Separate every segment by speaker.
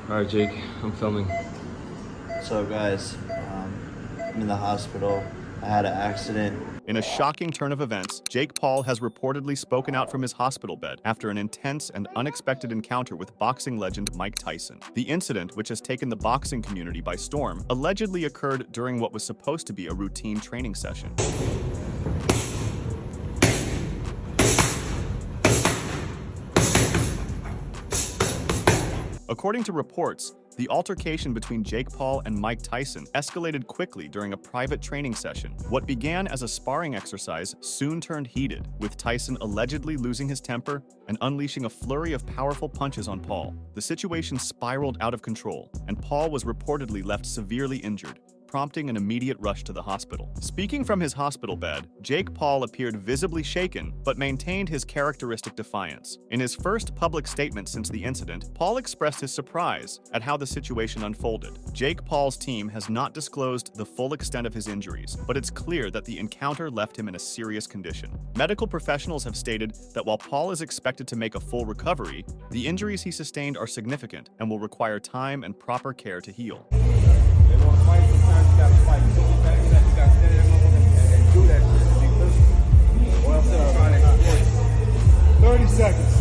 Speaker 1: Alright, Jake, I'm filming.
Speaker 2: What's up, guys? I'm in the hospital. I had an accident.
Speaker 3: In a shocking turn of events, Jake Paul has reportedly spoken out from his hospital bed after an intense and unexpected encounter with boxing legend Mike Tyson. The incident, which has taken the boxing community by storm, allegedly occurred during what was supposed to be a routine training session. According to reports, the altercation between Jake Paul and Mike Tyson escalated quickly during a private training session. What began as a sparring exercise soon turned heated, with Tyson allegedly losing his temper and unleashing a flurry of powerful punches on Paul. The situation spiraled out of control, and Paul was reportedly left severely injured, prompting an immediate rush to the hospital. Speaking from his hospital bed, Jake Paul appeared visibly shaken, but maintained his characteristic defiance. In his first public statement since the incident, Paul expressed his surprise at how the situation unfolded. Jake Paul's team has not disclosed the full extent of his injuries, but it's clear that the encounter left him in a serious condition. Medical professionals have stated that while Paul is expected to make a full recovery, the injuries he sustained are significant and will require time and proper care to heal.
Speaker 4: They want to fight, sometimes you got to fight. So you got to stand there and do that shit to be pushing. Or else they'll try to exploit 30 seconds.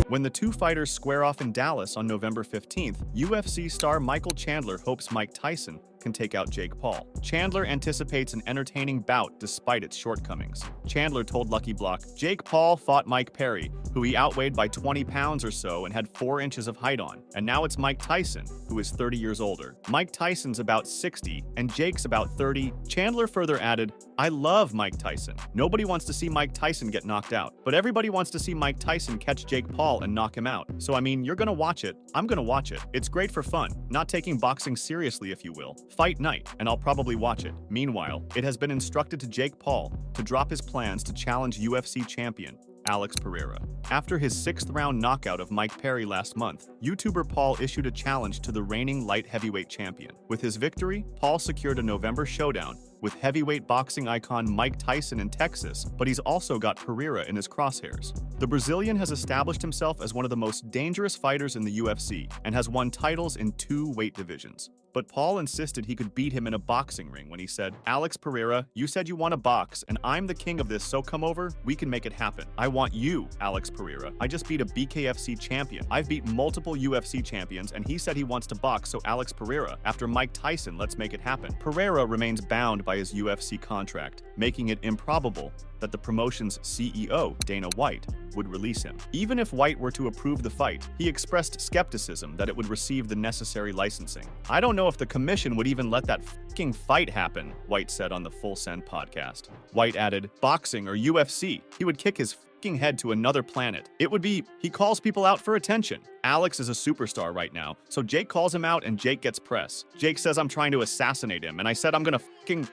Speaker 3: When the two fighters square off in Dallas on November 15th, UFC star Michael Chandler hopes Mike Tyson can take out Jake Paul. Chandler anticipates an entertaining bout despite its shortcomings. Chandler told Lucky Block, Jake Paul fought Mike Perry, who he outweighed by 20 pounds or so and had 4 inches of height on. And now it's Mike Tyson, who is 30 years older. Mike Tyson's about 60 and Jake's about 30. Chandler further added, I love Mike Tyson. Nobody wants to see Mike Tyson get knocked out, but everybody wants to see Mike Tyson catch Jake Paul and knock him out. So I mean, you're gonna watch it. I'm gonna watch it. It's great for fun, not taking boxing seriously, if you will. Fight night, and I'll probably watch it. Meanwhile, it has been instructed to Jake Paul to drop his plans to challenge UFC champion Alex Pereira. After his 6th round knockout of Mike Perry last month, YouTuber Paul issued a challenge to the reigning light heavyweight champion. With his victory, Paul secured a November showdown with heavyweight boxing icon Mike Tyson in Texas, but he's also got Pereira in his crosshairs. The Brazilian has established himself as one of the most dangerous fighters in the UFC and has won titles in 2 weight divisions. But Paul insisted he could beat him in a boxing ring when he said, Alex Pereira, you said you want to box, and I'm the king of this, so come over, we can make it happen. I want you, Alex Pereira. I just beat a BKFC champion. I've beat multiple UFC champions, and he said he wants to box, so Alex Pereira, after Mike Tyson, let's make it happen. Pereira remains bound by his UFC contract, making it improbable that the promotion's CEO, Dana White, would release him. Even if White were to approve the fight, he expressed skepticism that it would receive the necessary licensing. I don't know if the commission would even let that fucking fight happen, White said on the Full Send podcast. White added, boxing or UFC, he would kick his fucking head to another planet. It would be, he calls people out for attention. Alex is a superstar right now, so Jake calls him out and Jake gets press. Jake says I'm trying to assassinate him, and I said I'm gonna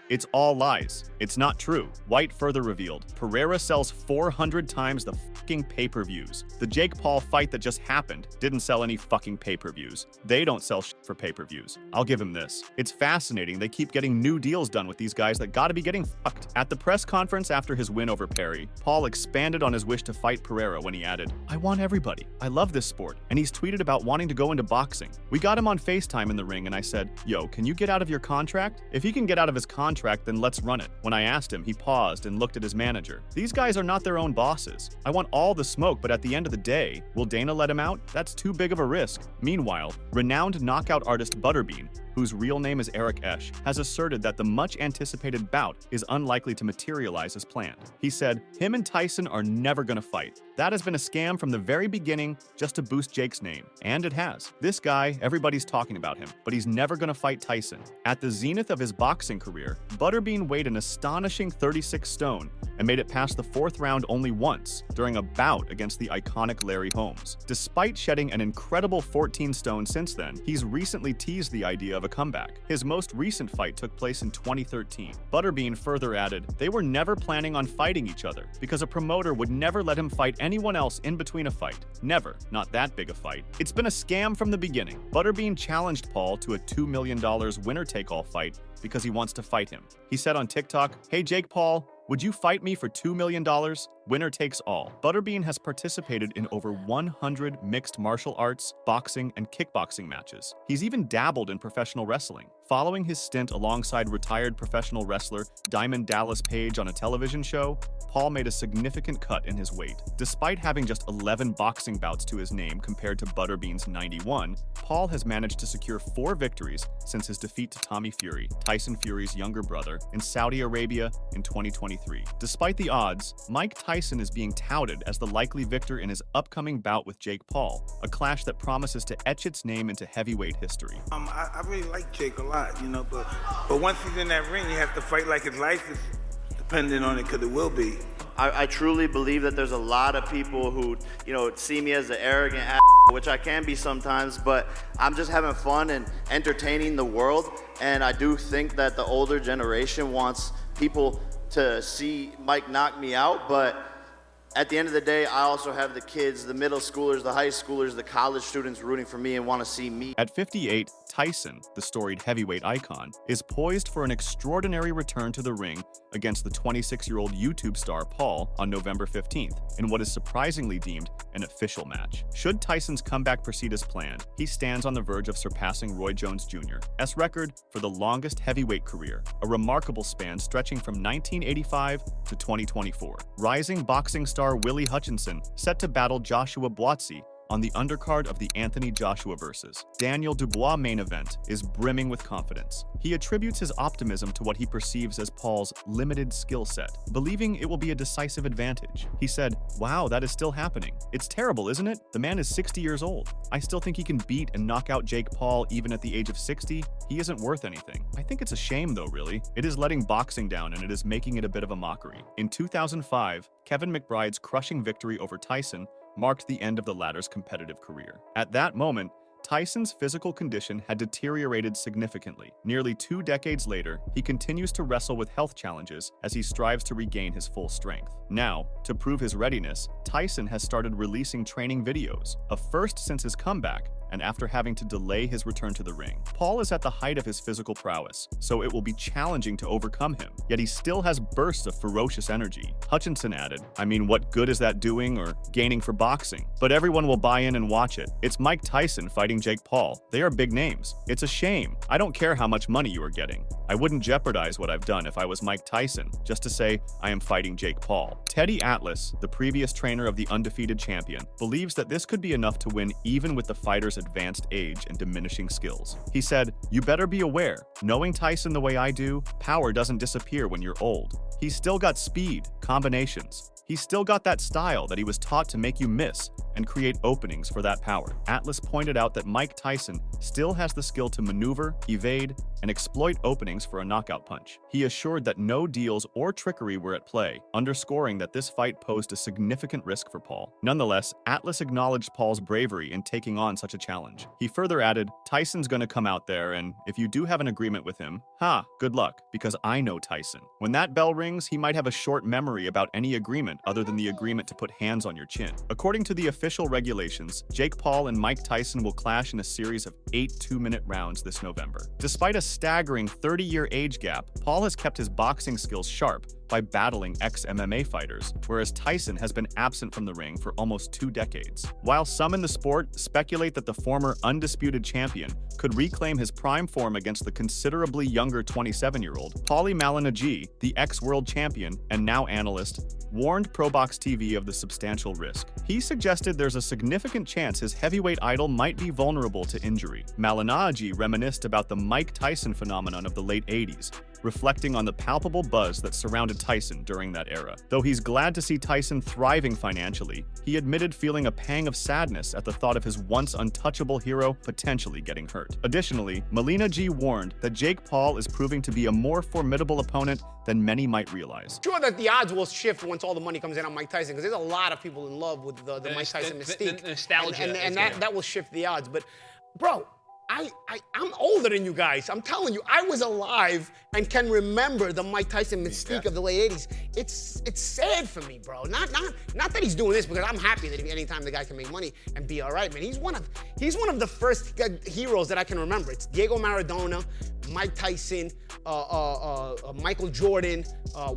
Speaker 3: it's all lies. It's not true. White further revealed, Pereira sells 400 times the fucking pay-per-views. The Jake Paul fight that just happened didn't sell any fucking pay-per-views. They don't sell shit for pay-per-views. I'll give him this. It's fascinating they keep getting new deals done with these guys that gotta be getting fucked. At the press conference after his win over Perry, Paul expanded on his wish to fight Pereira when he added, I want everybody. I love this sport. And he's tweeted about wanting to go into boxing. We got him on FaceTime in the ring and I said, yo, can you get out of your contract? If he can get out of his contract, then let's run it. When I asked him, he paused and looked at his manager. These guys are not their own bosses. I want all the smoke, but at the end of the day, will Dana let him out? That's too big of a risk. Meanwhile, renowned knockout artist Butterbean, whose real name is Eric Esch, has asserted that the much-anticipated bout is unlikely to materialize as planned. He said, him and Tyson are never gonna fight. That has been a scam from the very beginning just to boost Jake's name. And it has. This guy, everybody's talking about him, but he's never gonna fight Tyson. At the zenith of his boxing career, Butterbean weighed an astonishing 36 stone and made it past the 4th round only once during a bout against the iconic Larry Holmes. Despite shedding an incredible 14 stone since then, he's recently teased the idea of a comeback. His most recent fight took place in 2013. Butterbean further added, they were never planning on fighting each other because a promoter would never let him fight anyone else in between a fight. Never. Not that big a fight. It's been a scam from the beginning. Butterbean challenged Paul to a $2 million winner-take-all fight because he wants to fight him. He said on TikTok, hey Jake Paul, would you fight me for $2 million? winner takes all. Butterbean has participated in over 100 mixed martial arts, boxing, and kickboxing matches. He's even dabbled in professional wrestling. Following his stint alongside retired professional wrestler Diamond Dallas Page on a television show, Paul made a significant cut in his weight. Despite having just 11 boxing bouts to his name compared to Butterbean's 91, Paul has managed to secure 4 victories since his defeat to Tommy Fury, Tyson Fury's younger brother, in Saudi Arabia in 2023. Despite the odds, Mike Tyson is being touted as the likely victor in his upcoming bout with Jake Paul, a clash that promises to etch its name into heavyweight history.
Speaker 1: I really like Jake a lot, you know, but once he's in that ring, you have to fight like his life is dependent on it, because it will be.
Speaker 2: I truly believe that there's a lot of people who, see me as an arrogant ass, which I can be sometimes, but I'm just having fun and entertaining the world. And I do think that the older generation wants people to see Mike knock me out, but at the end of the day, I also have the kids, the middle schoolers, the high schoolers, the college students rooting for me and want to see me.
Speaker 3: At 58, Tyson, the storied heavyweight icon, is poised for an extraordinary return to the ring against the 26-year-old YouTube star Paul on November 15th, in what is surprisingly deemed an official match. Should Tyson's comeback proceed as planned, he stands on the verge of surpassing Roy Jones Jr.'s record for the longest heavyweight career, a remarkable span stretching from 1985 to 2024. Rising boxing star Willie Hutchinson set to battle Joshua Buatsi on the undercard of the Anthony Joshua vs. Daniel Dubois main event is brimming with confidence. He attributes his optimism to what he perceives as Paul's limited skill set, believing it will be a decisive advantage. He said, "Wow, that is still happening. It's terrible, isn't it? The man is 60 years old. I still think he can beat and knock out Jake Paul even at the age of 60. He isn't worth anything. I think it's a shame though, really. It is letting boxing down and it is making it a bit of a mockery." In 2005, Kevin McBride's crushing victory over Tyson marked the end of the latter's competitive career. At that moment, Tyson's physical condition had deteriorated significantly. Nearly 2 decades later, he continues to wrestle with health challenges as he strives to regain his full strength. Now, to prove his readiness, Tyson has started releasing training videos, a first since his comeback, and after having to delay his return to the ring. Paul is at the height of his physical prowess, so it will be challenging to overcome him, yet he still has bursts of ferocious energy. Hutchinson added, "I mean, what good is that doing or gaining for boxing? But everyone will buy in and watch it. It's Mike Tyson fighting Jake Paul. They are big names. It's a shame. I don't care how much money you are getting. I wouldn't jeopardize what I've done if I was Mike Tyson, just to say I am fighting Jake Paul." Teddy Atlas, the previous trainer of the undefeated champion, believes that this could be enough to win even with the fighter's advanced age and diminishing skills. He said, "You better be aware, knowing Tyson the way I do, power doesn't disappear when you're old. He's still got speed, combinations. He's still got that style that he was taught to make you miss and create openings for that power." Atlas pointed out that Mike Tyson still has the skill to maneuver, evade, and exploit openings for a knockout punch. He assured that no deals or trickery were at play, underscoring that this fight posed a significant risk for Paul. Nonetheless, Atlas acknowledged Paul's bravery in taking on such a challenge. He further added, "Tyson's gonna come out there, and if you do have an agreement with him, good luck, because I know Tyson. When that bell rings, he might have a short memory about any agreement other than the agreement to put hands on your chin." According to the official regulations, Jake Paul and Mike Tyson will clash in a series of 8 2-minute rounds this November. Despite a staggering 30-year age gap, Paul has kept his boxing skills sharp by battling ex-MMA fighters, whereas Tyson has been absent from the ring for almost 2 decades. While some in the sport speculate that the former undisputed champion could reclaim his prime form against the considerably younger 27-year-old, Paulie Malignaggi, the ex-world champion and now analyst, warned ProBox TV of the substantial risk. He suggested there's a significant chance his heavyweight idol might be vulnerable to injury. Malignaggi reminisced about the Mike Tyson phenomenon of the late 80s, reflecting on the palpable buzz that surrounded Tyson during that era. Though he's glad to see Tyson thriving financially, he admitted feeling a pang of sadness at the thought of his once untouchable hero potentially getting hurt. Additionally, Malignaggi warned that Jake Paul is proving to be a more formidable opponent than many might realize.
Speaker 5: Sure that the odds will shift once all the money comes in on Mike Tyson, because there's a lot of people in love with the Mike Tyson mystique.
Speaker 6: The nostalgia.
Speaker 5: And that will shift the odds. But, bro, I'm older than you guys. I'm telling you, I was alive and can remember the Mike Tyson mystique of the late 80s. It's sad for me, bro. Not that he's doing this, because I'm happy that anytime the guy can make money and be all right, man. He's one of the first heroes that I can remember. It's Diego Maradona, Mike Tyson, Michael Jordan,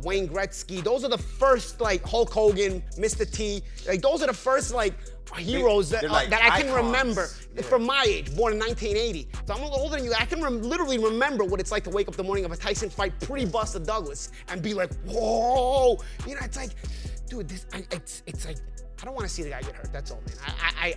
Speaker 5: Wayne Gretzky. Those are the first, like, Hulk Hogan, Mr. T. Like, those are the first, like, heroes that
Speaker 6: like
Speaker 5: that I can
Speaker 6: icons.
Speaker 5: remember from my age, born in 1980. So I'm a little older than you. I can literally remember what it's like to wake up the morning of a Tyson fight pre-Buster Douglas and be like, whoa. You know, it's like, dude, it's like, I don't want to see the guy get hurt. That's all, man.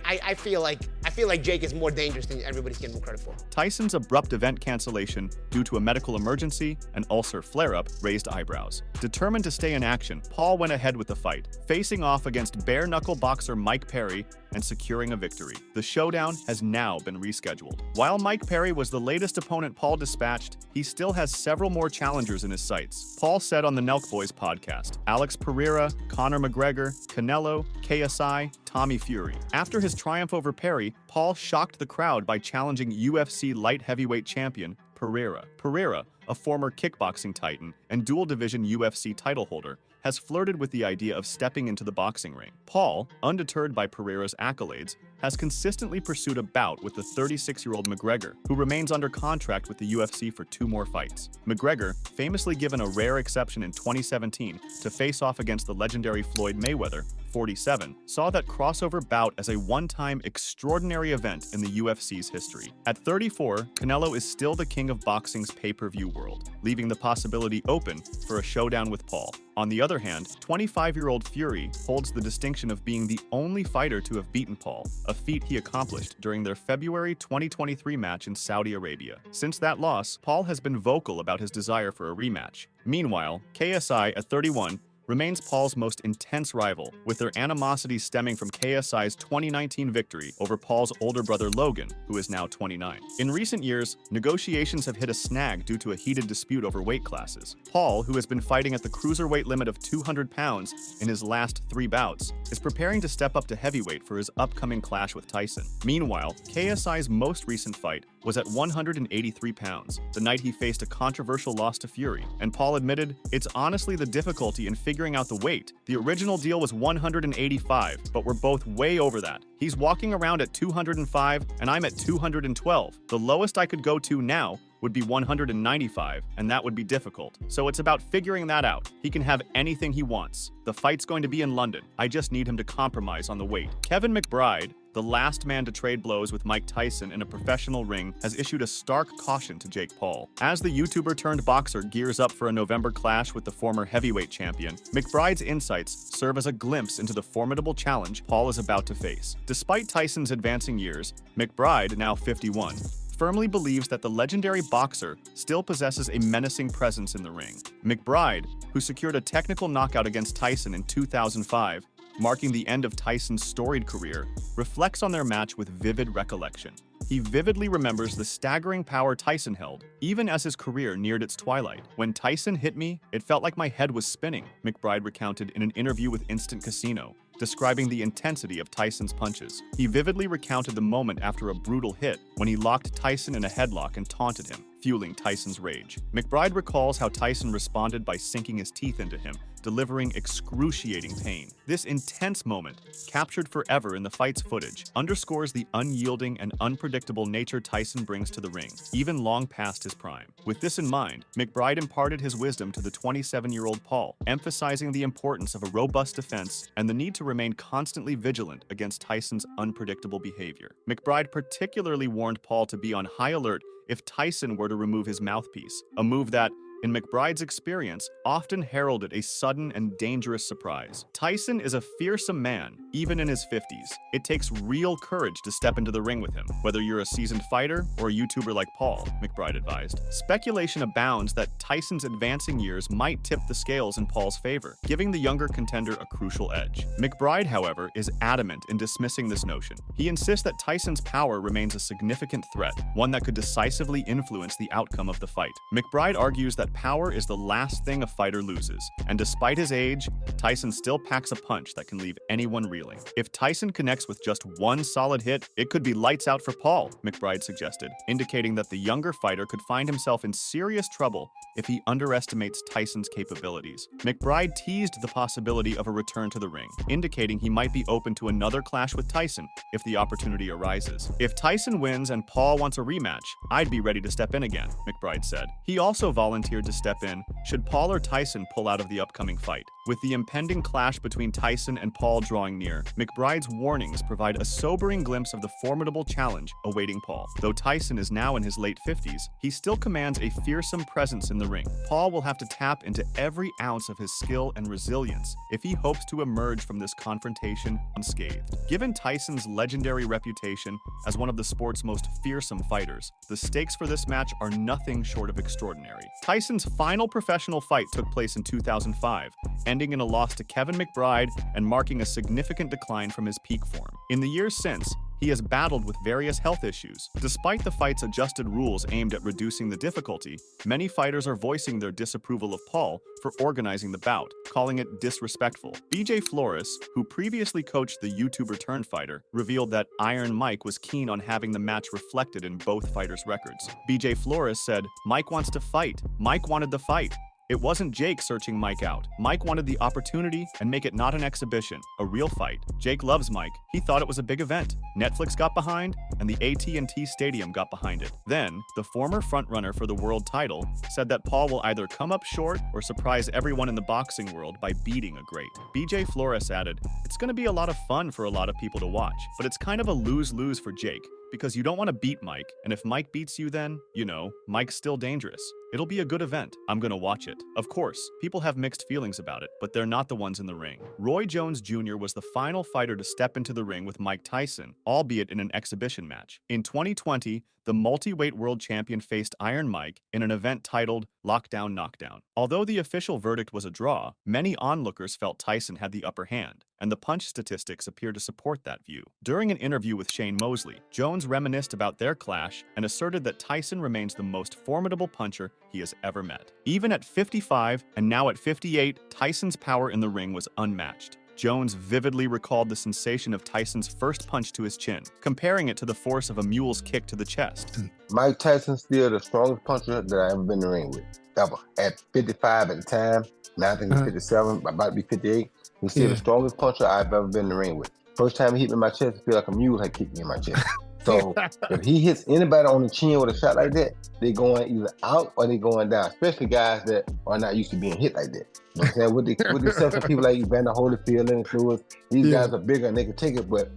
Speaker 5: I feel like Jake is more dangerous than everybody's getting him credit for.
Speaker 3: Tyson's abrupt event cancellation due to a medical emergency and ulcer flare-up raised eyebrows. Determined to stay in action, Paul went ahead with the fight, facing off against bare-knuckle boxer Mike Perry and securing a victory. The showdown has now been rescheduled. While Mike Perry was the latest opponent Paul dispatched, he still has several more challengers in his sights. Paul said on the Nelk Boys podcast, Alex Pereira, Conor McGregor, Canelo, KSI, Tommy Fury. After his triumph over Perry, Paul shocked the crowd by challenging UFC light heavyweight champion Pereira. Pereira, a former kickboxing titan and dual-division UFC title holder, has flirted with the idea of stepping into the boxing ring. Paul, undeterred by Pereira's accolades, has consistently pursued a bout with the 36-year-old McGregor, who remains under contract with the UFC for 2 more fights. McGregor, famously given a rare exception in 2017 to face off against the legendary Floyd Mayweather, 47, saw that crossover bout as a one-time extraordinary event in the UFC's history. At 34, Canelo is still the king of boxing's pay-per-view world, leaving the possibility open for a showdown with Paul. On the other hand, 25-year-old Fury holds the distinction of being the only fighter to have beaten Paul, a feat he accomplished during their February 2023 match in Saudi Arabia. Since that loss, Paul has been vocal about his desire for a rematch. Meanwhile, KSI, at 31, remains Paul's most intense rival, with their animosity stemming from KSI's 2019 victory over Paul's older brother Logan, who is now 29. In recent years, negotiations have hit a snag due to a heated dispute over weight classes. Paul, who has been fighting at the cruiserweight limit of 200 pounds in his last 3 bouts, is preparing to step up to heavyweight for his upcoming clash with Tyson. Meanwhile, KSI's most recent fight was at 183 pounds, the night he faced a controversial loss to Fury, and Paul admitted, "It's honestly the difficulty in figuring out the weight. The original deal was 185, but we're both way over that. He's walking around at 205, and I'm at 212. The lowest I could go to now would be 195, and that would be difficult. So it's about figuring that out. He can have anything he wants. The fight's going to be in London. I just need him to compromise on the weight." Kevin McBride, the last man to trade blows with Mike Tyson in a professional ring, has issued a stark caution to Jake Paul. As the YouTuber-turned-boxer gears up for a November clash with the former heavyweight champion, McBride's insights serve as a glimpse into the formidable challenge Paul is about to face. Despite Tyson's advancing years, McBride, now 51, firmly believes that the legendary boxer still possesses a menacing presence in the ring. McBride, who secured a technical knockout against Tyson in 2005, marking the end of Tyson's storied career, reflects on their match with vivid recollection. He vividly remembers the staggering power Tyson held, even as his career neared its twilight. "When Tyson hit me, it felt like my head was spinning," McBride recounted in an interview with Instant Casino, describing the intensity of Tyson's punches. He vividly recounted the moment after a brutal hit when he locked Tyson in a headlock and taunted him, fueling Tyson's rage. McBride recalls how Tyson responded by sinking his teeth into him, delivering excruciating pain. This intense moment, captured forever in the fight's footage, underscores the unyielding and unpredictable nature Tyson brings to the ring, even long past his prime. With this in mind, McBride imparted his wisdom to the 27-year-old Paul, emphasizing the importance of a robust defense and the need to remain constantly vigilant against Tyson's unpredictable behavior. McBride particularly warned Paul to be on high alert if Tyson were to remove his mouthpiece, a move that, in McBride's experience, often heralded a sudden and dangerous surprise. Tyson is a fearsome man, even in his 50s. It takes real courage to step into the ring with him, whether you're a seasoned fighter or a YouTuber like Paul, McBride advised. Speculation abounds that Tyson's advancing years might tip the scales in Paul's favor, giving the younger contender a crucial edge. McBride, however, is adamant in dismissing this notion. He insists that Tyson's power remains a significant threat, one that could decisively influence the outcome of the fight. McBride argues that power is the last thing a fighter loses, and despite his age, Tyson still packs a punch that can leave anyone reeling. ceiling. If Tyson connects with just one solid hit, it could be lights out for Paul, McBride suggested, indicating that the younger fighter could find himself in serious trouble if he underestimates Tyson's capabilities. McBride teased the possibility of a return to the ring, indicating he might be open to another clash with Tyson if the opportunity arises. If Tyson wins and Paul wants a rematch, I'd be ready to step in again, McBride said. He also volunteered to step in should Paul or Tyson pull out of the upcoming fight. With the impending clash between Tyson and Paul drawing near, McBride's warnings provide a sobering glimpse of the formidable challenge awaiting Paul. Though Tyson is now in his late 50s, he still commands a fearsome presence in the ring. Paul will have to tap into every ounce of his skill and resilience if he hopes to emerge from this confrontation unscathed. Given Tyson's legendary reputation as one of the sport's most fearsome fighters, the stakes for this match are nothing short of extraordinary. Tyson's final professional fight took place in 2005, ending in a loss to Kevin McBride and marking a significant decline from his peak form. In the years since, he has battled with various health issues. Despite the fight's adjusted rules aimed at reducing the difficulty, many fighters are voicing their disapproval of Paul for organizing the bout, calling it disrespectful. BJ Flores, who previously coached the YouTuber-turned-fighter, revealed that Iron Mike was keen on having the match reflected in both fighters' records. BJ Flores said, "Mike wants to fight. Mike wanted the fight. It wasn't Jake searching Mike out. Mike wanted the opportunity and make it not an exhibition, a real fight. Jake loves Mike. He thought it was a big event. Netflix got behind, and the AT&T Stadium got behind it." Then, the former frontrunner for the world title said that Paul will either come up short or surprise everyone in the boxing world by beating a great. BJ Flores added, "It's going to be a lot of fun for a lot of people to watch, but it's kind of a lose-lose for Jake, because you don't want to beat Mike, and if Mike beats you then, you know, Mike's still dangerous. It'll be a good event. I'm gonna watch it." Of course, people have mixed feelings about it, but they're not the ones in the ring. Roy Jones Jr. was the final fighter to step into the ring with Mike Tyson, albeit in an exhibition match. In 2020, the multi-weight world champion faced Iron Mike in an event titled Lockdown Knockdown. Although the official verdict was a draw, many onlookers felt Tyson had the upper hand, and the punch statistics appear to support that view. During an interview with Shane Mosley, Jones reminisced about their clash and asserted that Tyson remains the most formidable puncher he has ever met. Even at 55 and now at 58, Tyson's power in the ring was unmatched. Jones vividly recalled the sensation of Tyson's first punch to his chin, comparing it to the force of a mule's kick to the chest.
Speaker 6: Mike Tyson's still the strongest puncher that I've ever been in the ring with, ever. At 55 at the time, now I think he's 57, about to be 58. He's still the strongest puncher I've ever been in the ring with. First time he hit me in my chest, I feel like a mule had kicked me in my chest. So if he hits anybody on the chin with a shot like that, they're going either out or they're going down, especially guys that are not used to being hit like that. You know what I'm saying? With the exception of people like Evander Holyfield and Lewis, these guys are bigger and they can take it, but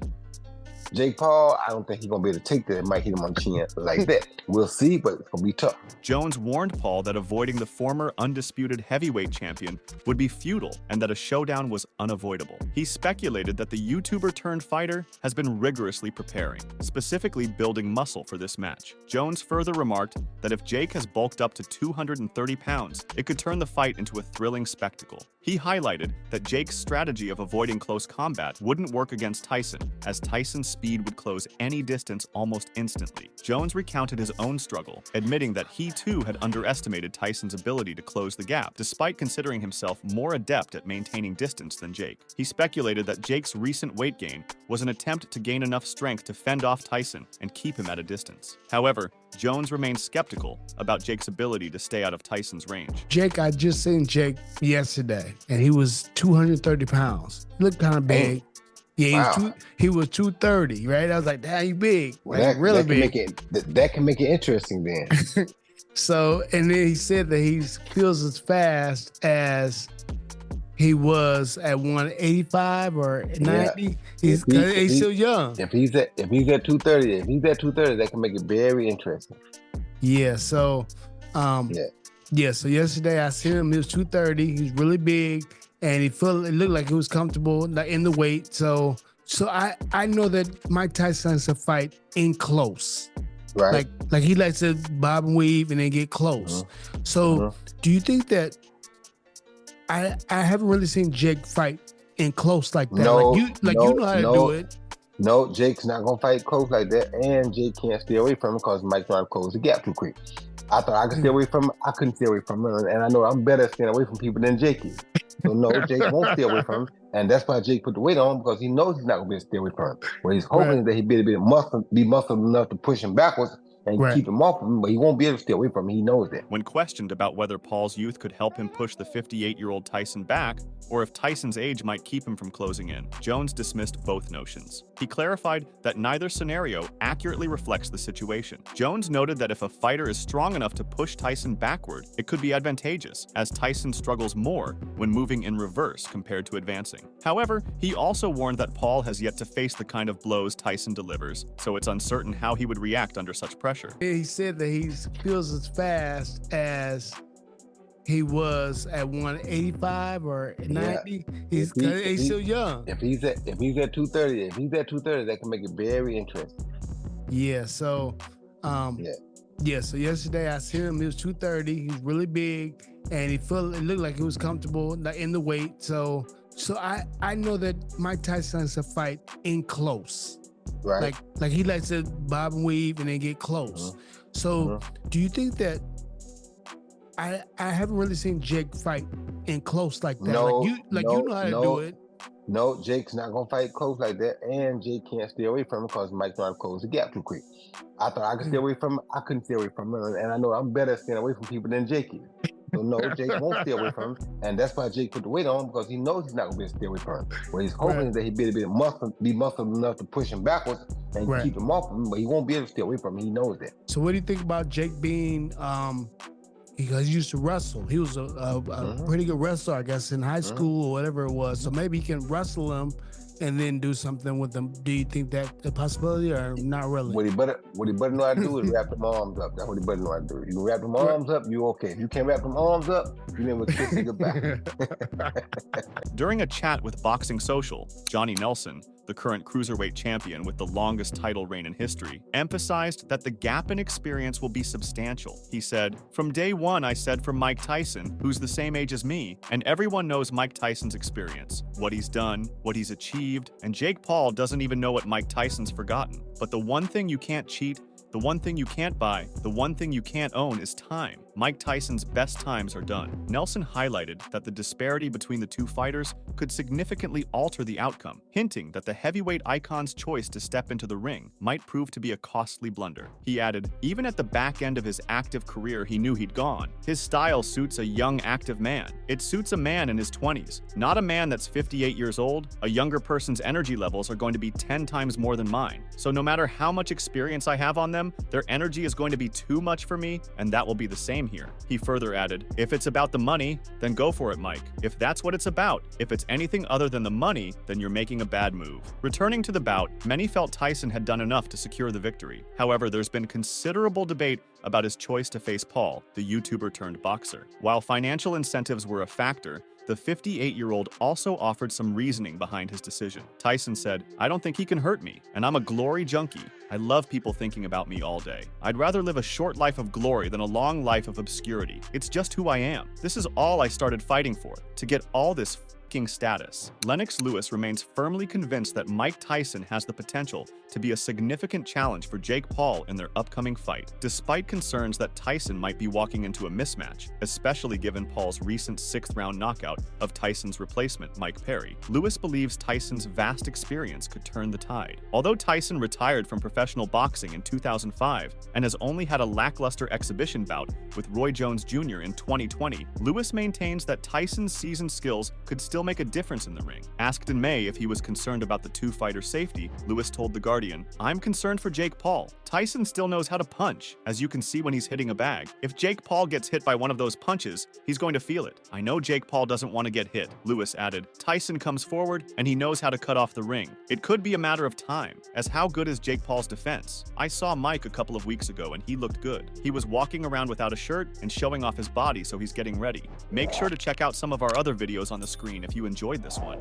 Speaker 6: Jake Paul, I don't think he's going to be able to take that. It might hit him on the chin like that. We'll see, but it's going to be tough.
Speaker 3: Jones warned Paul that avoiding the former undisputed heavyweight champion would be futile and that a showdown was unavoidable. He speculated that the YouTuber-turned-fighter has been rigorously preparing, specifically building muscle for this match. Jones further remarked that if Jake has bulked up to 230 pounds, it could turn the fight into a thrilling spectacle. He highlighted that Jake's strategy of avoiding close combat wouldn't work against Tyson, as Tyson's speed would close any distance almost instantly. Jones recounted his own struggle, admitting that he too had underestimated Tyson's ability to close the gap, despite considering himself more adept at maintaining distance than Jake. He speculated that Jake's recent weight gain was an attempt to gain enough strength to fend off Tyson and keep him at a distance. However, Jones remained skeptical about Jake's ability to stay out of Tyson's range.
Speaker 7: Jake, I just seen Jake yesterday, and he was 230 pounds. He looked kind of big. Yeah, he was 230, right? I was like, damn, you big. Like, really big.
Speaker 6: That can make it interesting then.
Speaker 7: So, and then he said that he feels as fast as he was at 185 or 90. Yeah. He's still young.
Speaker 6: If he's at 230, that can make it very interesting.
Speaker 7: Yeah. So, so yesterday I seen him. He was 230. He was really big, and it looked like he was comfortable in the weight. So I know that Mike Tyson likes to fight in close.
Speaker 6: Right.
Speaker 7: Like he likes to bob and weave and then get close. So do you think that I haven't really seen Jake fight in close like that?
Speaker 6: No,
Speaker 7: you know how to do it.
Speaker 6: No, Jake's not gonna fight close like that, and Jake can't stay away from him because Mike's trying to close the gap too quick. I thought I could stay away from him. I couldn't stay away from him, and I know I'm better at staying away from people than Jake is. So no, Jake won't stay away from him. And that's why Jake put the weight on, because he knows he's not going to be able to stay away from him. What he's hoping is that he'd be muscle enough to push him backwards and keep him off of him, but he won't be able to stay away from him. He knows that.
Speaker 3: When questioned about whether Paul's youth could help him push the 58-year-old Tyson back, or if Tyson's age might keep him from closing in, Jones dismissed both notions. He clarified that neither scenario accurately reflects the situation. Jones noted that if a fighter is strong enough to push Tyson backward, it could be advantageous, as Tyson struggles more when moving in reverse compared to advancing. However, he also warned that Paul has yet to face the kind of blows Tyson delivers, so it's uncertain how he would react under such pressure.
Speaker 7: He said that he feels as fast as he was at 185 or 90. He's still young.
Speaker 6: If he's at 230, that can make it very interesting.
Speaker 7: Yeah. So, So yesterday I seen him. He was 230. He's really big, and it looked like he was comfortable in the weight. So I know that Mike Tyson likes to fight in close.
Speaker 6: Right.
Speaker 7: Like he likes to bob and weave and then get close. So do you think that I haven't really seen Jake fight in close like that?
Speaker 6: No,
Speaker 7: you know how to do it.
Speaker 6: No, Jake's not gonna fight close like that, and Jake can't stay away from him because Mike's not close the gap too quick. I thought I could stay away from him. I couldn't stay away from him, and I know I'm better at staying away from people than Jake is. So no, Jake won't stay away from him, and that's why Jake put the weight on, because he knows he's not gonna be able to stay away from him. What he's hoping is that he'd be muscle enough to push him backwards and keep him off of him, but he won't be able to stay away from him. He knows that.
Speaker 7: So what do you think about Jake being because he used to wrestle. He was a pretty good wrestler, I guess, in high school or whatever it was. So maybe he can wrestle him and then do something with them. Do you think that's a possibility or not really?
Speaker 6: What he better know how to do is wrap them arms up. That's what he better know how to do. You can wrap them arms up, you okay. If you can't wrap them arms up, you never kiss it goodbye.
Speaker 3: During a chat with Boxing Social, Johnny Nelson, the current cruiserweight champion with the longest title reign in history, emphasized that the gap in experience will be substantial. He said, "From day one, I said for Mike Tyson, who's the same age as me, and everyone knows Mike Tyson's experience, what he's done, what he's achieved, and Jake Paul doesn't even know what Mike Tyson's forgotten. But the one thing you can't cheat, the one thing you can't buy, the one thing you can't own is time. Mike Tyson's best times are done." Nelson highlighted that the disparity between the two fighters could significantly alter the outcome, hinting that the heavyweight icon's choice to step into the ring might prove to be a costly blunder. He added, "Even at the back end of his active career, he knew he'd gone. His style suits a young, active man. It suits a man in his 20s, not a man that's 58 years old. A younger person's energy levels are going to be 10 times more than mine. So no matter how much experience I have on them, their energy is going to be too much for me, and that will be the same here." He further added, "If it's about the money, then go for it, Mike. If that's what it's about, if it's anything other than the money, then you're making a bad move." Returning to the bout, many felt Tyson had done enough to secure the victory. However, there's been considerable debate about his choice to face Paul, the YouTuber turned boxer. While financial incentives were a factor, the 58-year-old also offered some reasoning behind his decision. Tyson said, "I don't think he can hurt me, and I'm a glory junkie. I love people thinking about me all day. I'd rather live a short life of glory than a long life of obscurity. It's just who I am. This is all I started fighting for, to get all this f***ing status." Lennox Lewis remains firmly convinced that Mike Tyson has the potential to be a significant challenge for Jake Paul in their upcoming fight, despite concerns that Tyson might be walking into a mismatch, especially given Paul's recent 6th-round knockout of Tyson's replacement, Mike Perry. Lewis believes Tyson's vast experience could turn the tide. Although Tyson retired from professional boxing in 2005 and has only had a lackluster exhibition bout with Roy Jones Jr. in 2020, Lewis maintains that Tyson's seasoned skills could still make a difference in the ring. Asked in May if he was concerned about the two fighters' safety, Lewis told The Guardian, "I'm concerned for Jake Paul. Tyson still knows how to punch, as you can see when he's hitting a bag. If Jake Paul gets hit by one of those punches, he's going to feel it. I know Jake Paul doesn't want to get hit." Lewis added, "Tyson comes forward and he knows how to cut off the ring. It could be a matter of time, as how good is Jake Paul's defense? I saw Mike a couple of weeks ago and he looked good. He was walking around without a shirt and showing off his body, so he's getting ready." Make sure to check out some of our other videos on the screen if you enjoyed this one.